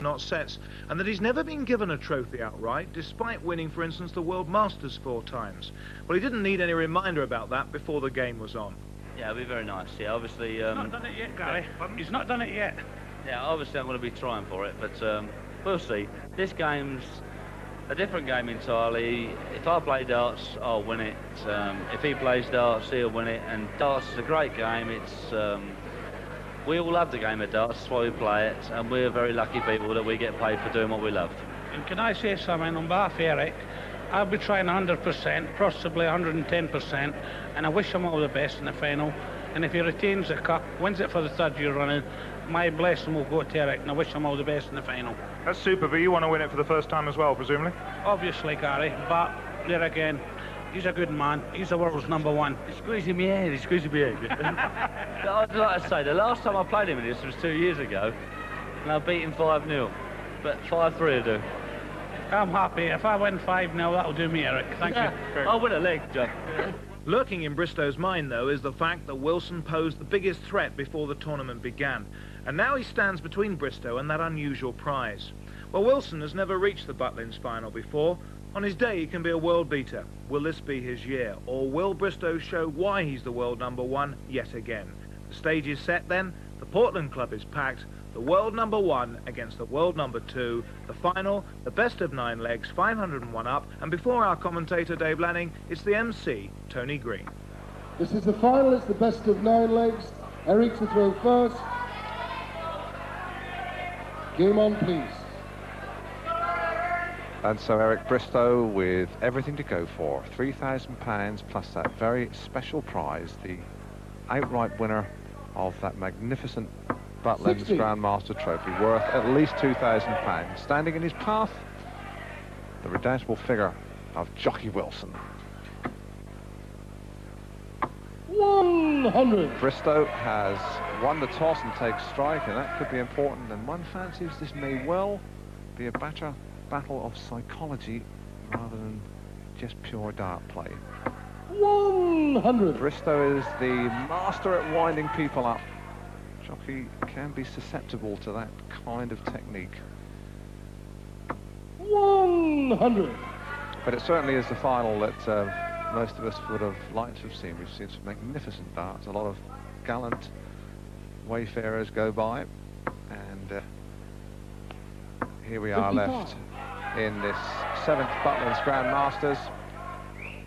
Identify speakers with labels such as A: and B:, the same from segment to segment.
A: not sets, and that he's never been given a trophy outright, despite winning, for instance, the World Masters 4 times. Well, he didn't need any reminder about that before the game was on.
B: Yeah, it'll be very nice. Yeah, obviously...
C: He's not done it yet, Gary. He's not done it yet.
B: Yeah, obviously I'm going to be trying for it, but we'll see. This game's a different game entirely. If I play darts, I'll win it. If he plays darts, he'll win it. And darts is a great game. It's we all love the game of darts, that's why we play it, and we're very lucky people that we get paid for doing what we love.
C: And can I say something on behalf of Eric? I'll be trying 100%, possibly 110%, and I wish him all the best in the final. And if he retains the cup, wins it for the third year running, my blessing will go to Eric, and I wish him all the best in the final.
D: That's super, but you want to win it for the first time as well, presumably?
C: Obviously, Gary, but there again, he's a good man. He's the world's #1.
B: He's squeezing me head, he's squeezing me head. I'd like to say, the last time I played him in this was 2 years ago, and I beat him 5-0, but 5-3 I do.
C: I'm happy. If I win 5-0, that'll do me, Eric. Thank you.
B: I'll win a leg, Joe.
A: Lurking in Bristow's mind, though, is the fact that Wilson posed the biggest threat before the tournament began, and now he stands between Bristow and that unusual prize. Well, Wilson has never reached the Butlins final before. On his day, he can be a world beater. Will this be his year, or will Bristow show why he's the world #1 yet again? The stage is set then, the Portland club is packed, the world #1 against the world #2, the final, the best of 9 legs, 501 up, and before our commentator Dave Lanning, it's the MC, Tony Green.
E: This is the final, it's the best of 9 legs. Eric to throw first. Game on, please.
F: And so Eric Bristow with everything to go for, £3,000 plus that very special prize, the outright winner of that magnificent Butlins Grandmaster Trophy, worth at least £2,000. Standing in his path, the redoubtable figure of Jocky Wilson.
E: 100.
F: Bristow has won the toss and takes strike, and that could be important, and one fancies this may well be a battle of psychology rather than just pure dart play.
E: 100.
F: Bristow is the master at winding people up. Jockey can be susceptible to that kind of technique.
E: 100.
F: But it certainly is the final that most of us would have liked to have seen. We've seen some magnificent darts, a lot of gallant wayfarers go by, and here we are left in this 7th Butlins Grandmasters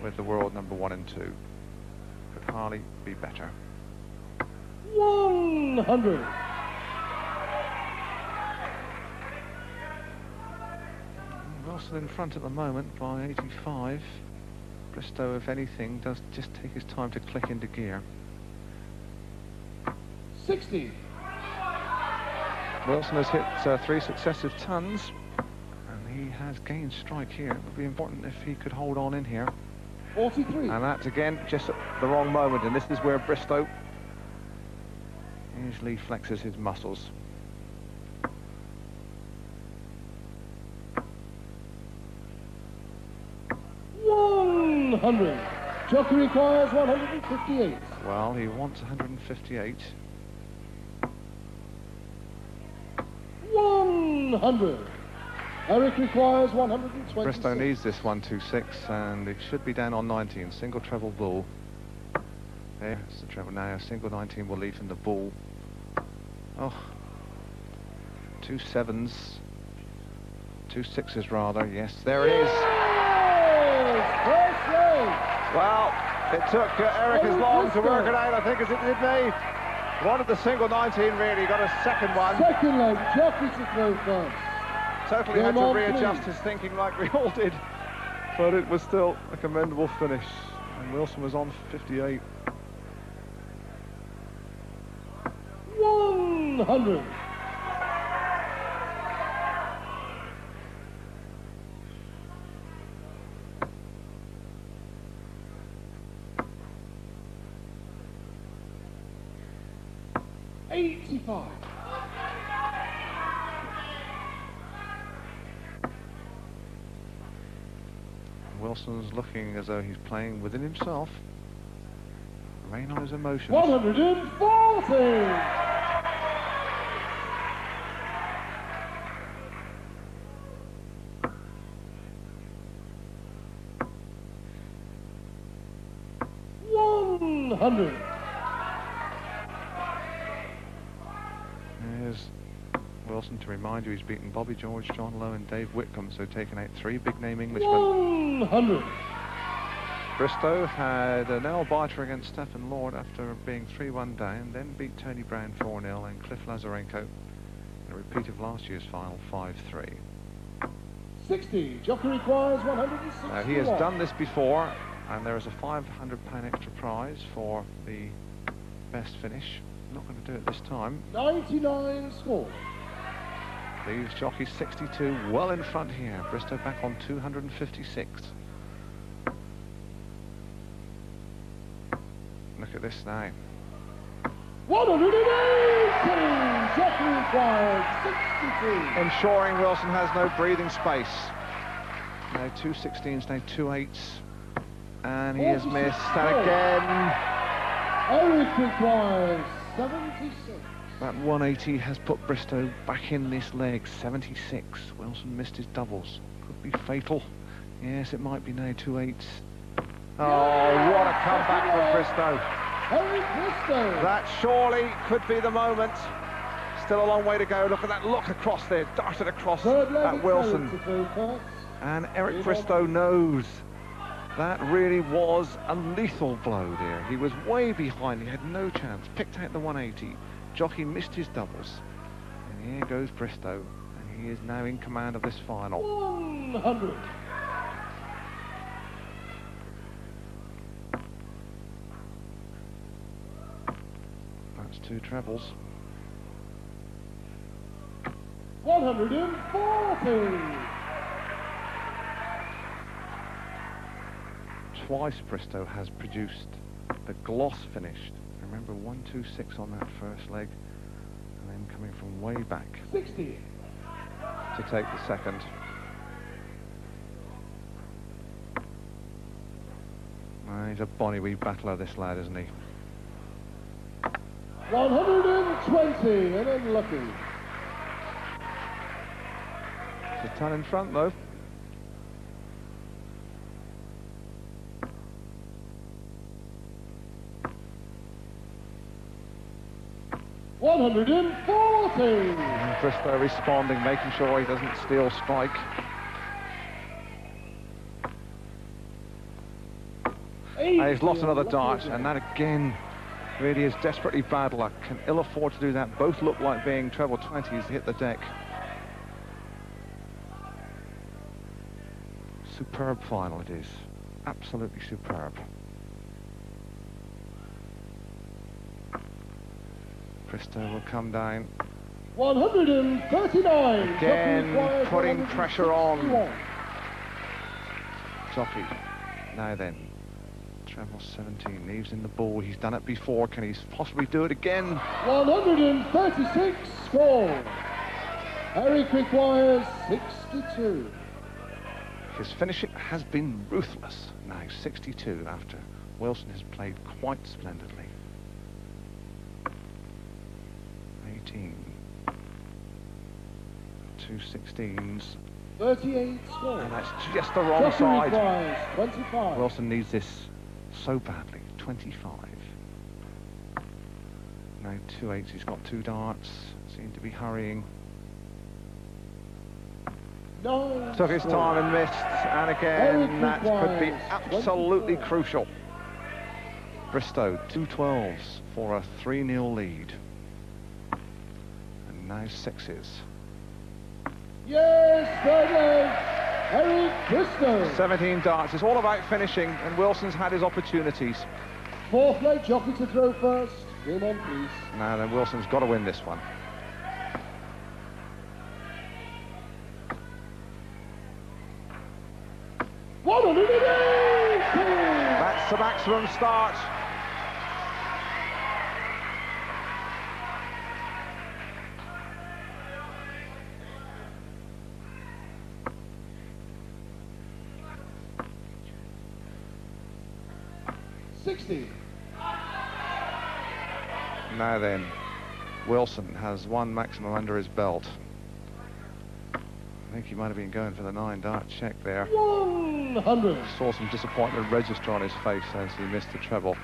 F: with the world #1 and 2. Could hardly be better.
E: 100.
F: Wilson in front at the moment by 85. Bristow, if anything, does just take his time to click into gear.
E: 60.
F: Wilson has hit 3 successive tons, and he has gained strike here. It would be important if he could hold on in here.
E: 43.
F: And that's again just at the wrong moment, and this is where Bristow usually flexes his muscles.
E: Jockey requires 158.
F: Well, he wants 158.
E: 100. Eric requires 120.
F: Bristow needs this 126, and it should be down on 19. Single treble bull. There's the treble now. Single 19 will leave him the bull. Oh, 2 7s. 2 6s rather. Yes, there it is. Well, it took Eric as long to work it out, I think, as it did me. Wanted the single 19 really, got a second one.
E: Second leg, Jockey to throw first.
F: Totally had to readjust his thinking like we all did. But it was still a commendable finish. And Wilson was on 58.
E: 100.
F: Wilson's looking as though he's playing within himself. Rein on his emotions.
E: 140! 100.
F: There's Wilson to remind you he's beaten Bobby George, John Lowe and Dave Whitcomb, so taking out 3 big name Englishmen.
E: 100.
F: Bristow had a nail-biter against Stephen Lord after being 3-1 down, then beat Tony Brown 4-0 and Cliff Lazarenko in a repeat of last year's final 5-3.
E: 60. Jockey requires 160.
F: Now he has done this before, and there is a £500 extra prize for the best finish. Not going to do it this time.
E: 99 score.
F: Leaves jockey 62 well in front here. Bristow back on 256. Look at this now.
E: 180. Jockey required 62.
F: Ensuring Wilson has no breathing space. Now 2 16s, now 2 8s. And he has missed. And again.
E: Eric requires 76.
F: That 180 has put Bristow back in this leg. 76. Wilson missed his doubles. Could be fatal. Yes, it might be now 2 8s. Oh, what a comeback from Bristow.
E: Eric Bristow.
F: That surely could be the moment. Still a long way to go. Look at that look across there, darted across at Wilson. And Eric Bristow knows that really was a lethal blow there. He was way behind, he had no chance. Picked out the 180. Jockey missed his doubles. And here goes Bristow. And he is now in command of this final.
E: 100.
F: That's 2 trebles.
E: 140.
F: Twice Bristow has produced the gloss finished. Remember 1 2 6 on that first leg, and then coming from way back
E: 60
F: to take the second. He's a bonny wee battler, this lad, isn't he?
E: 120 and unlucky.
F: It's a ton in front though.
E: 140.
F: And Bristow responding, making sure he doesn't steal strike. And he's lost another dart, and that again really is desperately bad luck. Can ill afford to do that. Both look like being treble 20s to hit the deck. Superb final it is. Absolutely superb. Bristow will come down.
E: 139.
F: Again, putting pressure on. Jockey. Now then. Treble 17. Leaves in the ball. He's done it before. Can he possibly do it again?
E: 136 score. Eric requires 62.
F: His finishing has been ruthless. Now 62 after Wilson has played quite splendidly. 18. 2 16s.
E: 38 score.
F: And that's just the wrong
E: Jockey
F: side.
E: requires 25.
F: Wilson needs this so badly. 25. Now 2 8s. He's got 2 darts. Seem to be hurrying.
E: 9
F: Took his
E: score.
F: time and missed. And again, that could be absolutely crucial. Bristow, 2 12s for a 3-0 lead. And now 6s.
E: Yes, third leg. Eric Bristow.
F: 17 darts. It's all about finishing, and Wilson's had his opportunities.
E: Fourth leg, jockey to throw first. Game on, please.
F: Now then, Wilson's got to win this one. That's the maximum start. Now then, Wilson has one maximum under his belt. I think he might have been going for the 9-dart check there.
E: 100.
F: Saw some disappointment register on his face as he missed the treble.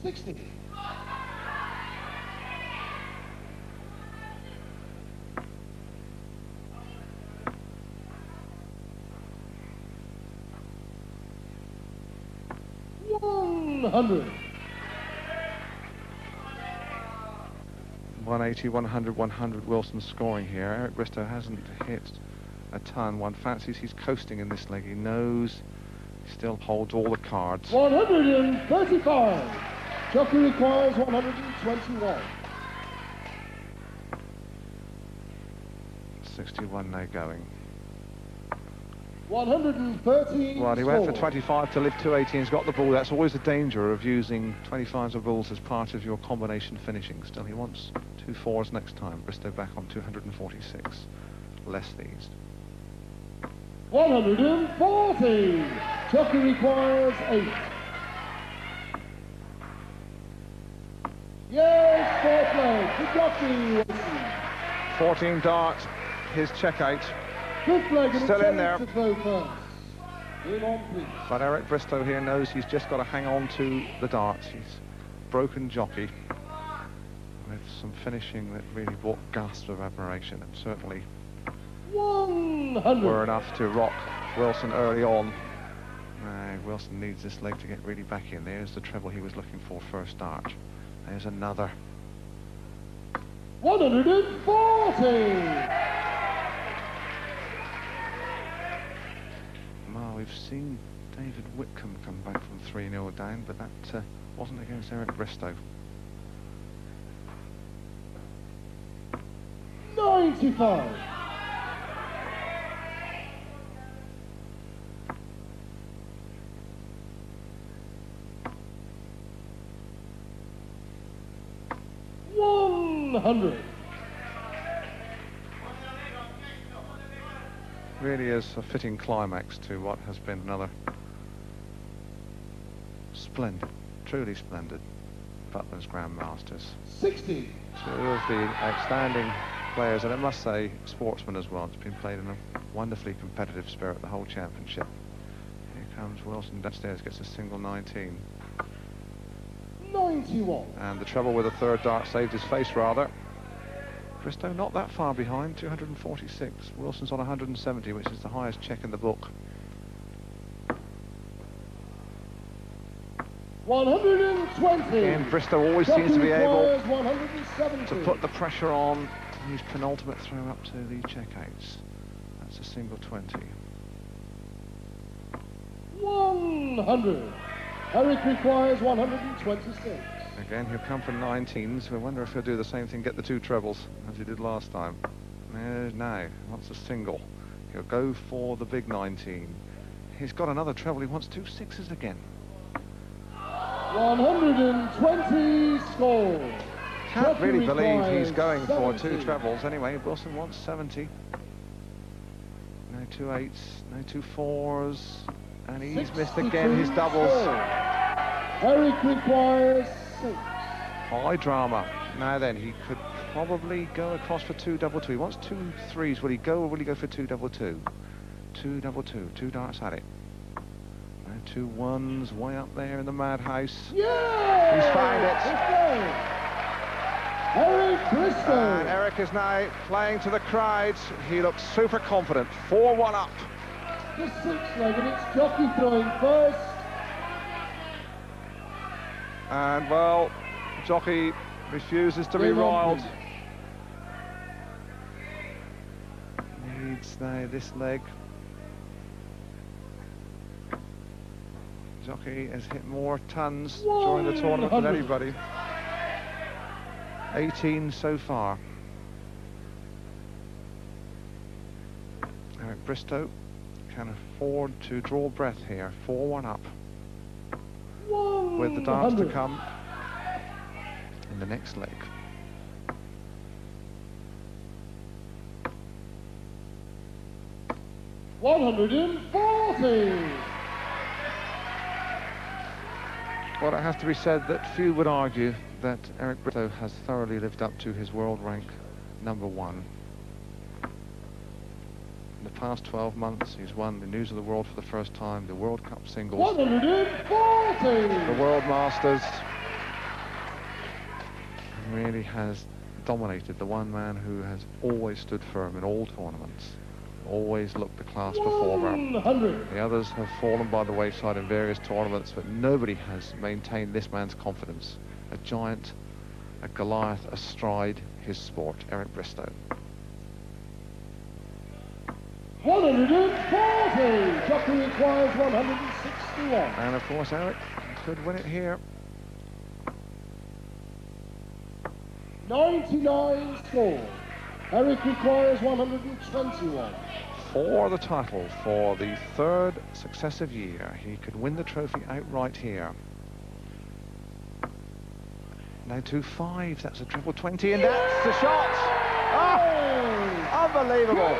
E: 60. $100.
F: 180, 100, 100. Wilson scoring here. Eric Bristow hasn't hit a ton. One fancies he's coasting in this leg. He knows he still holds all the cards.
E: 135. Jockey requires 121.
F: 61 now going.
E: 113.
F: Well, he went for 25 to live 280 and he's got the ball. That's always the danger of using 25s or balls as part of your combination finishing. Still, he wants 2 4s next time. Bristow back on 246. Less these.
E: 140. Jockey requires 8. Yes, fourth leg. The jockey. Wilson.
F: 14 darts. His check 8.
E: Fifth leg and
F: Still in there.
E: To throw first. In on, please.
F: But Eric Bristow here knows he's just got to hang on to the darts. He's broken jockey with some finishing that really brought gasps of admiration, and certainly
E: 100.
F: were enough to rock Wilson early on. Wilson needs this leg to get really back in. There's the treble he was looking for first dart. There's another.
E: 140.
F: Well, we've seen David Whitcomb come back from 3-0 down, but that wasn't against Eric Bristow.
E: 95. 100.
F: Really is a fitting climax to what has been another splendid, truly splendid Butlins Grand Masters.
E: 60.
F: Two of the outstanding players, and I must say sportsmen as well. It's been played in a wonderfully competitive spirit, the whole championship. Here comes Wilson downstairs, gets a single 19.
E: 91.
F: And the trouble with the third dart saved his face rather. Bristow not that far behind, 246. Wilson's on 170, which is the highest check in the book.
E: 120.
F: And Bristow always seems to be able
E: 170.
F: to put the pressure on his penultimate throw up to the checkouts. That's a single 20.
E: 100. Eric requires 126.
F: Again, he'll come from 19s. We wonder if he'll do the same thing, get the 2 trebles, as he did last time. No, wants a single. He'll go for the big 19. He's got another treble. He wants 2 6s again.
E: 120 score.
F: Can't really believe he's going for 2
E: 70.
F: trebles. Anyway, Wilson wants 70. No 2 8s, no 2 4s. And he's missed again his doubles.
E: Eric requires 6.
F: High drama. Now then, he could probably go across for 2 double 2. He wants 2 3s. Will he go or will he go for 2 double 2? 2 double 2. 2 darts at it. Now 2 1s way up there in the madhouse.
E: Yeah!
F: He's found it.
E: Eric Bristow.
F: And Eric is now playing to the crowds. He looks super confident. 4-1 up.
E: The 6th leg, and it's jockey throwing first.
F: And well, jockey refuses to be riled. Needs now this leg. Jockey has hit more tons during the tournament than anybody. 18 so far. Eric Bristow can afford to draw breath here. 4-1 up. With the darts to come in the next leg.
E: $140.
F: Well, it has to be said that few would argue that Eric Bristow has thoroughly lived up to his world rank #1. In the past 12 months, he's won the News of the World for the first time, the World Cup singles,
E: 140.
F: the World Masters, really has dominated, the one man who has always stood firm in all tournaments, always looked the class performer.
E: 100.
F: The others have fallen by the wayside in various tournaments, but nobody has maintained this man's confidence. A giant, a Goliath astride his sport, Eric Bristow.
E: 140. Jockey requires 161.
F: And of course, Eric could win it here.
E: 99 score. Eric requires 121.
F: For the title for the third successive year. He could win the trophy outright here. Now 2-5, that's a triple 20, and that's the shot. Oh, unbelievable.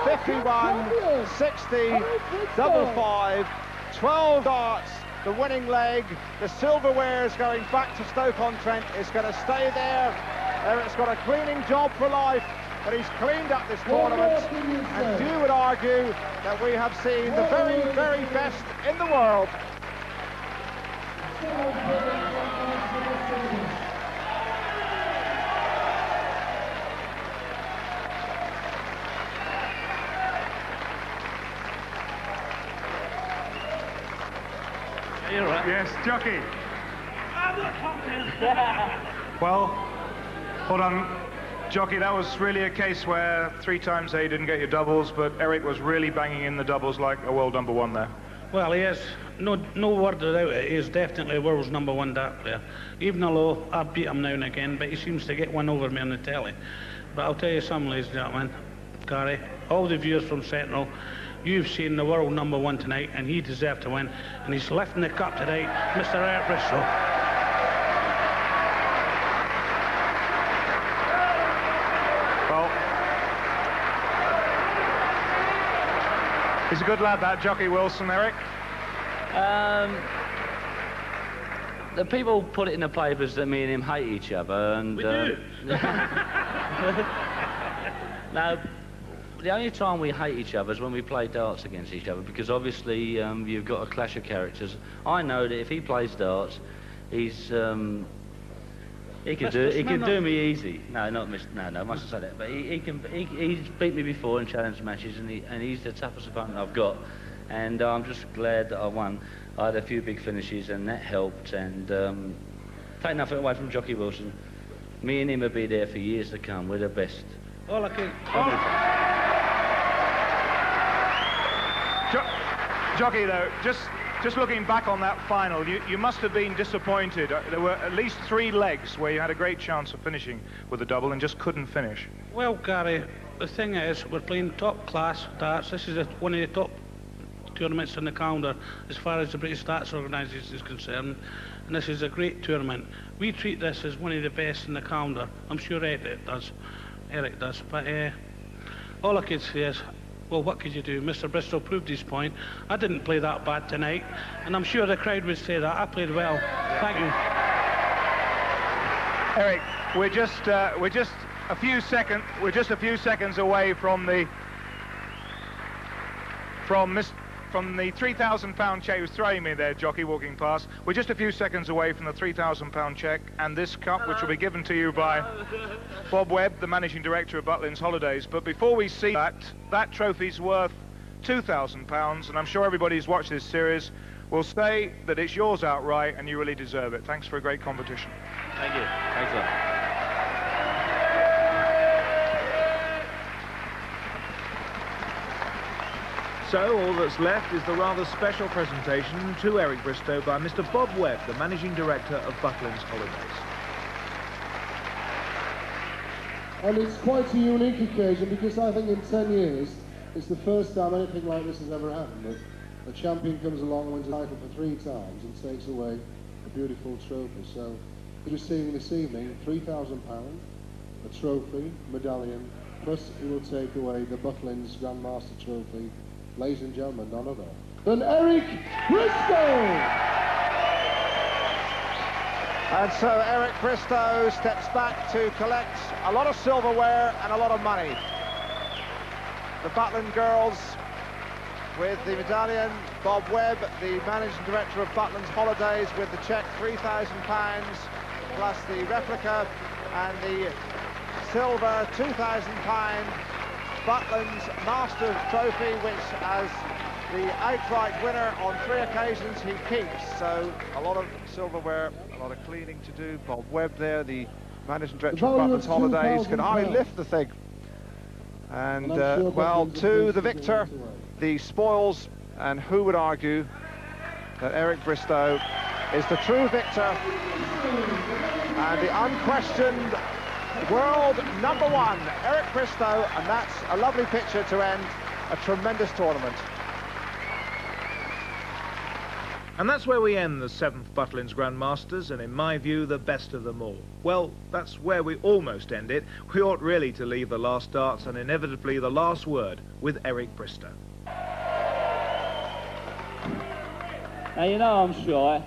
F: 51, 60, double 5, 12 darts, the winning leg. The silverware is going back to Stoke-on-Trent. It's going to stay there. Eric's got a cleaning job for life, but he's cleaned up this tournament, and you would argue that we have seen the very, very best in the world.
C: You're right.
D: Yes, jockey. Well, hold on. Jockey, that was really a case where 3 times they didn't get your doubles, but Eric was really banging in the doubles like a world number 1 there.
C: Well, he is. No word about it. He is definitely a world's number 1 dart player. Even although I beat him now and again, but he seems to get one over me on the telly. But I'll tell you something, ladies and gentlemen, Gary, all the viewers from Sentinel, you've seen the world number 1 tonight, and he deserved to win. And he's lifting the cup tonight, Mr. Eric Bristow.
D: He's a good lad, that Jockey Wilson, Eric.
B: The people put it in the papers that me and him hate each other, and
C: We do.
B: Now, the only time we hate each other is when we play darts against each other, because obviously you've got a clash of characters. I know that if he plays darts, he's he can do me easy. No, not Mr. No, I mustn't say that. But he's beat me before in challenge matches, and he's the toughest opponent I've got. And I'm just glad that I won. I had a few big finishes, and that helped. And take nothing away from Jockey Wilson. Me and him will be there for years to come. We're the best.
C: All I can.
D: Jockey, though, just looking back on that final, you must have been disappointed. There were at least 3 legs where you had a great chance of finishing with a double and just couldn't finish.
C: Well, Gary, the thing is, we're playing top-class darts. This is one of the top tournaments in the calendar as far as the British Darts Organisation is concerned, and this is a great tournament. We treat this as one of the best in the calendar. I'm sure Eric does, but all I can say is, well, what could you do? Mr. Bristow proved his point. I didn't play that bad tonight, and I'm sure the crowd would say that. I played well. Thank you.
D: Eric, we're just a few seconds away from the £3,000 check. He was throwing me there, Jockey, walking past. We're just a few seconds away from the £3,000 check and this cup, which will be given to you by Bob Webb, the managing director of Butlins Holidays. But before we see that trophy's worth £2,000, and I'm sure everybody who's watched this series will say that it's yours outright, and you really deserve it. Thanks for a great competition.
B: Thank you. Thanks a lot.
A: So all that's left is the rather special presentation to Eric Bristow by Mr. Bob Webb, the Managing Director of Butlins Holidays.
E: And it's quite a unique occasion because I think in 10 years it's the first time anything like this has ever happened. That a champion comes along, wins a title for 3 times and takes away a beautiful trophy. So you're receiving this evening £3,000, a trophy, medallion, plus he will take away the Butlins Grandmaster Trophy. Ladies and gentlemen, none other than Eric Bristow!
F: And so Eric Bristow steps back to collect a lot of silverware and a lot of money. The Butlin girls with the medallion, Bob Webb, the managing director of Butlins Holidays, with the cheque £3,000 plus the replica and the silver £2,000 Butlins Masters Trophy, which as the outright winner on 3 occasions he keeps. So a lot of silverware, a lot of cleaning to do. Bob Webb there, the managing director of Butlins Holidays, can hardly lift the thing. And well, to the victor, the spoils, and who would argue that Eric Bristow is the true victor and the unquestioned world #1, Eric Bristow, and that's a lovely picture to end a tremendous tournament.
A: And that's where we end the 7th Butlins Grandmasters, and in my view, the best of them all. Well, that's where we almost end it. We ought really to leave the last darts and inevitably the last word with Eric Bristow.
B: Now, you know I'm shy.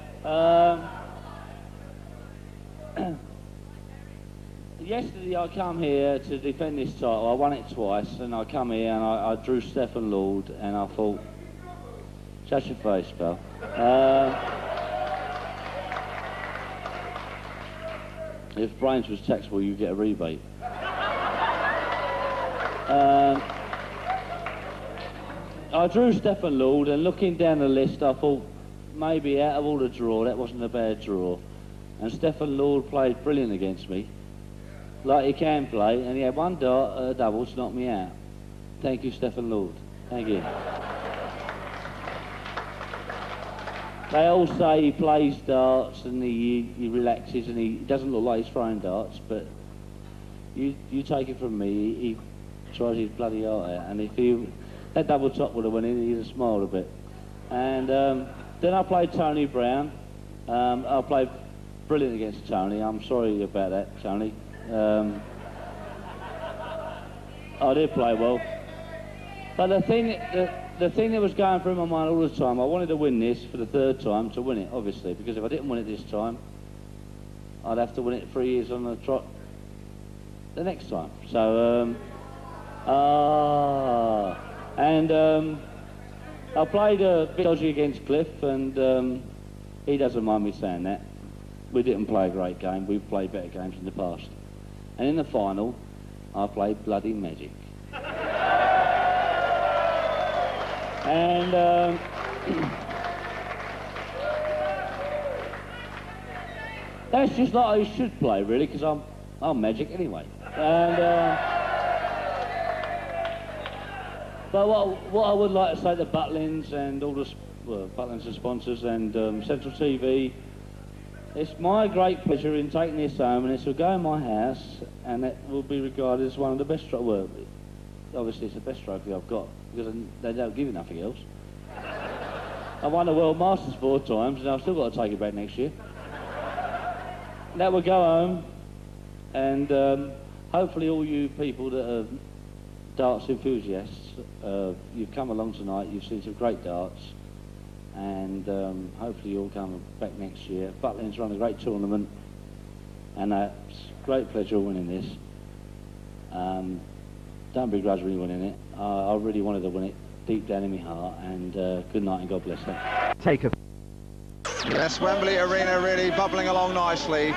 B: Yesterday I come here to defend this title. I won it twice, and I come here and I drew Stephen Lord, and I thought, shut your face, pal. If brains was taxable, you get a rebate. I drew Stephen Lord, and looking down the list, I thought, maybe out of all the draw, that wasn't a bad draw. And Stephen Lord played brilliant against me, like he can play, and he had one dart at a double to knock me out. Thank you, Stephen Lord. Thank you. They all say he plays darts and he relaxes and he doesn't look like he's throwing darts, but you take it from me, he tries his bloody heart out, and if that double top would have went in, he'd have smiled a bit. And then I played Tony Brown. I played brilliant against Tony. I'm sorry about that, Tony. I did play well. But the thing that was going through my mind all the time, I wanted to win this for the 3rd time, to win it, obviously, because if I didn't win it this time, I'd have to win it 3 years on the trot the next time. So, I played a bit dodgy against Cliff, and he doesn't mind me saying that. We didn't play a great game. We've played better games in the past. And in the final, I played bloody magic. And that's just like I should play, really, because I'm magic anyway. And but what I would like to say to Butlins and all the Butlins and sponsors and Central TV, it's my great pleasure in taking this home, and this will go in my house, and it will be regarded as one of the best trophies. Well, obviously it's the best trophy I've got, because they don't give you nothing else. I won the World Masters 4 times, and I've still got to take it back next year. That will go home, and hopefully all you people that are darts enthusiasts, you've come along tonight, you've seen some great darts, and hopefully you'll come back next year. Butlins run a great tournament, and it's a great pleasure winning this. Don't begrudge me winning it. I really wanted to win it deep down in my heart, and good night and God bless them.
F: Yes, Wembley Arena really bubbling along nicely.